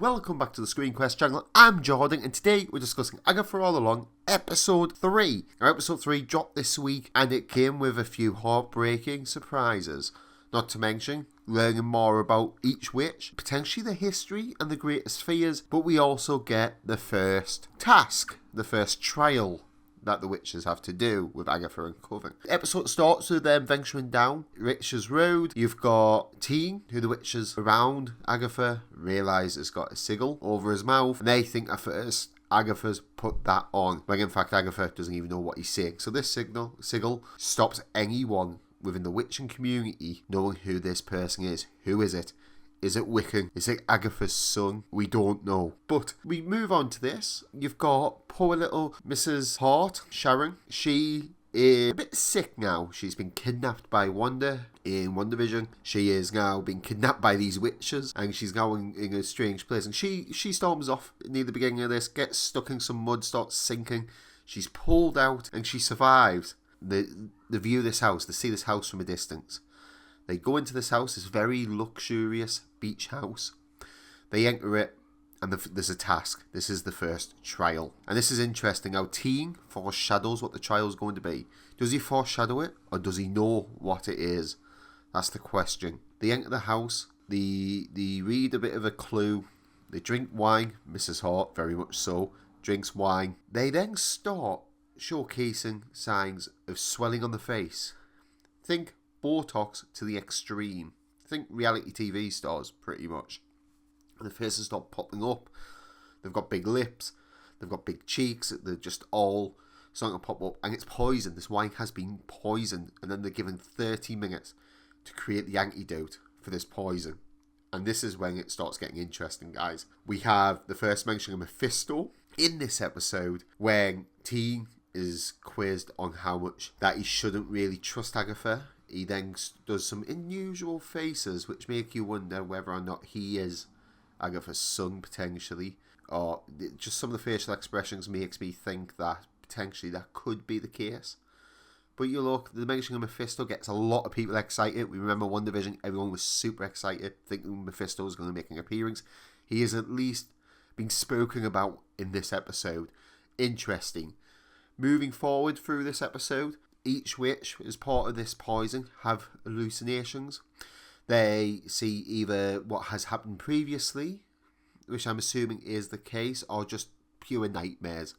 Welcome back to the Screen Quest channel. I'm Jordan, and today we're discussing Agatha All Along, Episode 3. Now, Episode 3 dropped this week, and it came with a few heartbreaking surprises. Not to mention learning more about each witch, potentially the history and the greatest fears, but we also get the first task, the first trial that the witches have to do with Agatha and Coven. The episode starts with them venturing down Rich's Road. You've got Teen, who the witches around Agatha realise has got a sigil over his mouth, and they think at first Agatha's put that on, when in fact Agatha doesn't even know what he's saying. So this sigil stops anyone within the witching community knowing who this person is. Who is it? Is it Wiccan? Is it Agatha's son? We don't know. But we move on to this. You've got poor little Mrs. Hart, Sharon. She is a bit sick now. She's been kidnapped by Wanda in WandaVision. She is now being kidnapped by these witches, and she's now in a strange place. And she storms off near the beginning of this, gets stuck in some mud, starts sinking. She's pulled out, and she survives. The view of this house, they see this house from a distance. They go into this house, this very luxurious beach house. They enter it, and there's a task. This is the first trial. And this is interesting how Teen foreshadows what the trial is going to be. Does he foreshadow it, or does he know what it is? That's the question. They enter the house, they read a bit of a clue, they drink wine, Mrs. Hart, very much so, drinks wine. They then start showcasing signs of swelling on the face. Think Botox to the extreme. Think reality TV stars, pretty much. And the faces start popping up. They've got big lips. They've got big cheeks. They're just all starting to pop up. And it's poison. This wine has been poisoned. And then they're given 30 minutes to create the antidote for this poison. And this is when it starts getting interesting, guys. We have the first mention of Mephisto in this episode, when Teen is quizzed on how much that he shouldn't really trust Agatha. He then does some unusual faces which make you wonder whether or not he is Agatha's son, potentially. Or just some of the facial expressions makes me think that potentially that could be the case. But you look, the mention of Mephisto gets a lot of people excited. We remember WandaVision, everyone was super excited, thinking Mephisto was going to make an appearance. He is at least being spoken about in this episode. Interesting. Moving forward through this episode, each witch, as part of this poison, have hallucinations. They see either what has happened previously, which I'm assuming is the case, or just pure nightmares.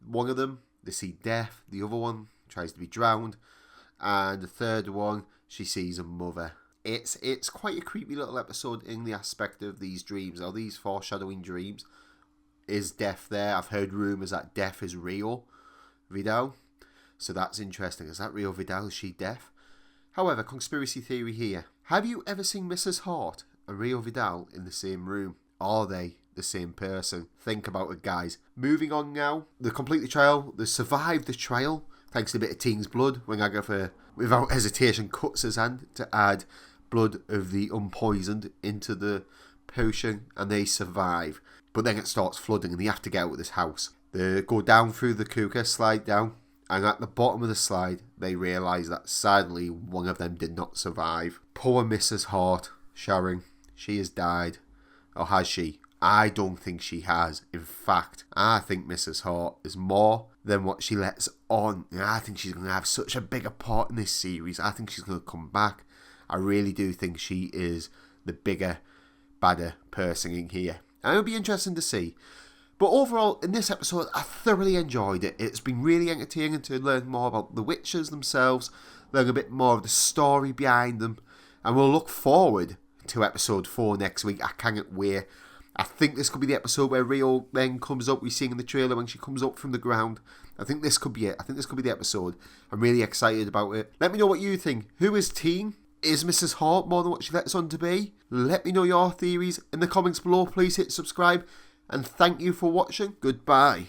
One of them, they see death. The other one tries to be drowned. And the third one, she sees a mother. It's quite a creepy little episode in the aspect of these dreams, or these foreshadowing dreams. Is death there? I've heard rumours that death is real. Vidal. So that's interesting. Is that real Vidal? Is she deaf? However, conspiracy theory here. Have you ever seen Mrs. Hart and Rio Vidal in the same room? Are they the same person? Think about it, guys. Moving on now. They complete the trial. They survive the trial thanks to a bit of Teen's blood, when Agatha, without hesitation, cuts his hand to add blood of the unpoisoned into the potion, and they survive. But then it starts flooding and they have to get out of this house. They go down through the cooker, slide down, and at the bottom of the slide, they realise that sadly one of them did not survive. Poor Mrs. Hart, Sharon, she has died. Or has she? I don't think she has. In fact, I think Mrs. Hart is more than what she lets on. And I think she's going to have such a bigger part in this series. I think she's going to come back. I really do think she is the bigger, badder person in here. And it'll be interesting to see. But overall, in this episode, I thoroughly enjoyed it. It's been really entertaining to learn more about the witches themselves, learn a bit more of the story behind them, and we'll look forward to episode 4 next week. I can't wait. I think this could be the episode where Rio then comes up. We see in the trailer when she comes up from the ground. I think this could be it. I think this could be the episode. I'm really excited about it. Let me know what you think. Who is Teen? Is Mrs. Hart more than what she lets on to be? Let me know your theories in the comments below. Please hit subscribe. And thank you for watching. Goodbye.